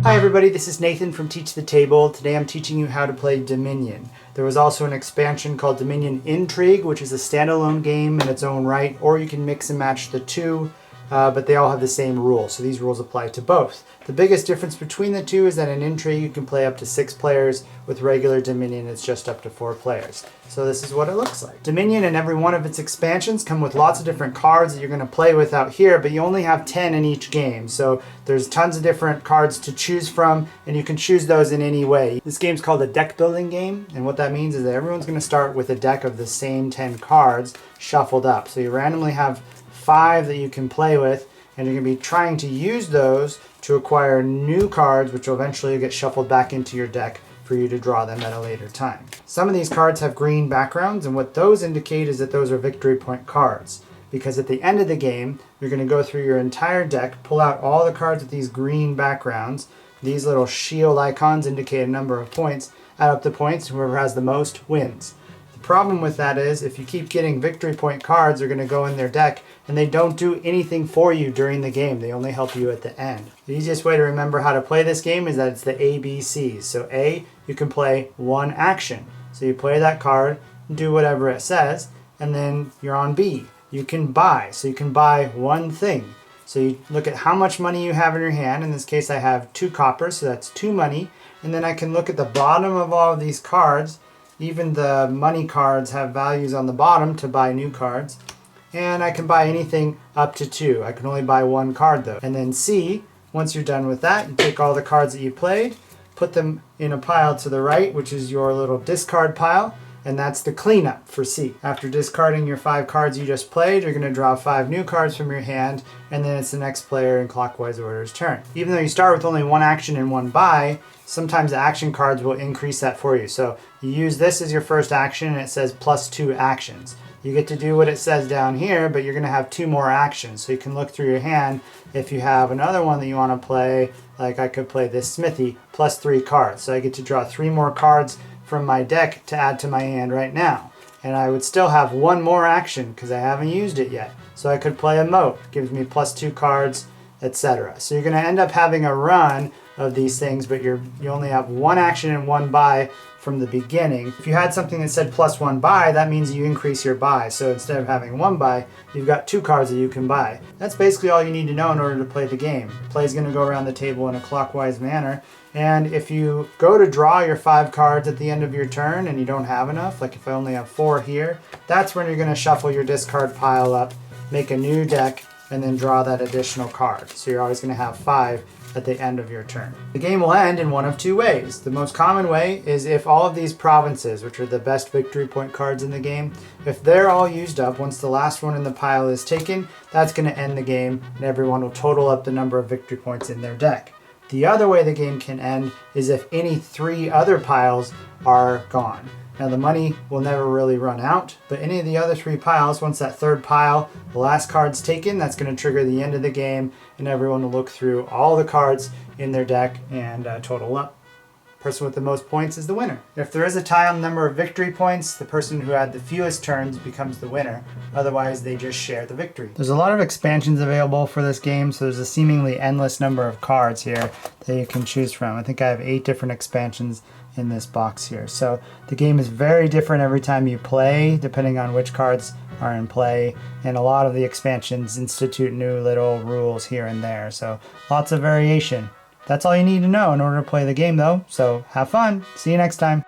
Hi everybody, this is Nathan from Teach the Table. Today I'm teaching you how to play Dominion. There was also an expansion called Dominion Intrigue, which is a standalone game in its own right, or you can mix and match the two, but they all have the same rules, so these rules apply to both. The biggest difference between the two is that in Intrigue you can play up to 6 players, with regular Dominion it's just up to 4 players. So this is what it looks like. Dominion and every one of its expansions come with lots of different cards that you're going to play with out here, but you only have 10 in each game, so there's tons of different cards to choose from, and you can choose those in any way. This game's called a deck building game, and what that means is that everyone's going to start with a deck of the same 10 cards shuffled up. So you randomly have 5 that you can play with, and you're going to be trying to use those to acquire new cards, which will eventually get shuffled back into your deck for you to draw them at a later time. Some of these cards have green backgrounds, and what those indicate is that those are victory point cards. Because at the end of the game, you're going to go through your entire deck, pull out all the cards with these green backgrounds. These little shield icons indicate a number of points. Add up the points, whoever has the most wins. The problem with that is if you keep getting victory point cards, they're going to go in their deck and they don't do anything for you during the game. They only help you at the end. The easiest way to remember how to play this game is that it's the ABCs. So A, you can play one action. So you play that card, do whatever it says, and then you're on B. You can buy. So you can buy one thing. So you look at how much money you have in your hand. In this case I have 2 coppers, so that's 2 money. And then I can look at the bottom of all of these cards. Even the money cards have values on the bottom to buy new cards. And I can buy anything up to 2. I can only buy 1 card though. And then C, once you're done with that, you take all the cards that you played, put them in a pile to the right, which is your little discard pile, and that's the cleanup for C. After discarding your 5 cards you just played, you're going to draw 5 new cards from your hand, and then it's the next player in clockwise order's turn. Even though you start with only 1 action and 1 buy, sometimes the action cards will increase that for you. So you use this as your first action and it says plus 2 actions. You get to do what it says down here, but you're going to have 2 more actions. So you can look through your hand. If you have another one that you want to play, like I could play this Smithy, plus 3 cards. So I get to draw 3 more cards from my deck to add to my hand right now. And I would still have 1 more action because I haven't used it yet. So I could play a moat, gives me plus 2 cards, etc. So you're going to end up having a run of these things, but you only have 1 action and 1 buy from the beginning. If you had something that said plus 1 buy, that means you increase your buy. So instead of having 1 buy, you've got 2 cards that you can buy. That's basically all you need to know in order to play the game. Play is going to go around the table in a clockwise manner. And if you go to draw your 5 cards at the end of your turn and you don't have enough, like if I only have 4 here, that's when you're going to shuffle your discard pile up, make a new deck, and then draw that additional card. So you're always going to have 5 at the end of your turn. The game will end in one of 2 ways. The most common way is if all of these provinces, which are the best victory point cards in the game, if they're all used up, once the last one in the pile is taken, that's going to end the game and everyone will total up the number of victory points in their deck. The other way the game can end is if any 3 other piles are gone. Now the money will never really run out, but any of the other 3 piles, once that 3rd pile, the last card's taken, that's going to trigger the end of the game and everyone will look through all the cards in their deck and total up. The person with the most points is the winner. If there is a tie on the number of victory points, the person who had the fewest turns becomes the winner. Otherwise, they just share the victory. There's a lot of expansions available for this game, so there's a seemingly endless number of cards here that you can choose from. I think I have 8 different expansions in this box here. So the game is very different every time you play, depending on which cards are in play, and a lot of the expansions institute new little rules here and there. So lots of variation. That's all you need to know in order to play the game though, so have fun. See you next time.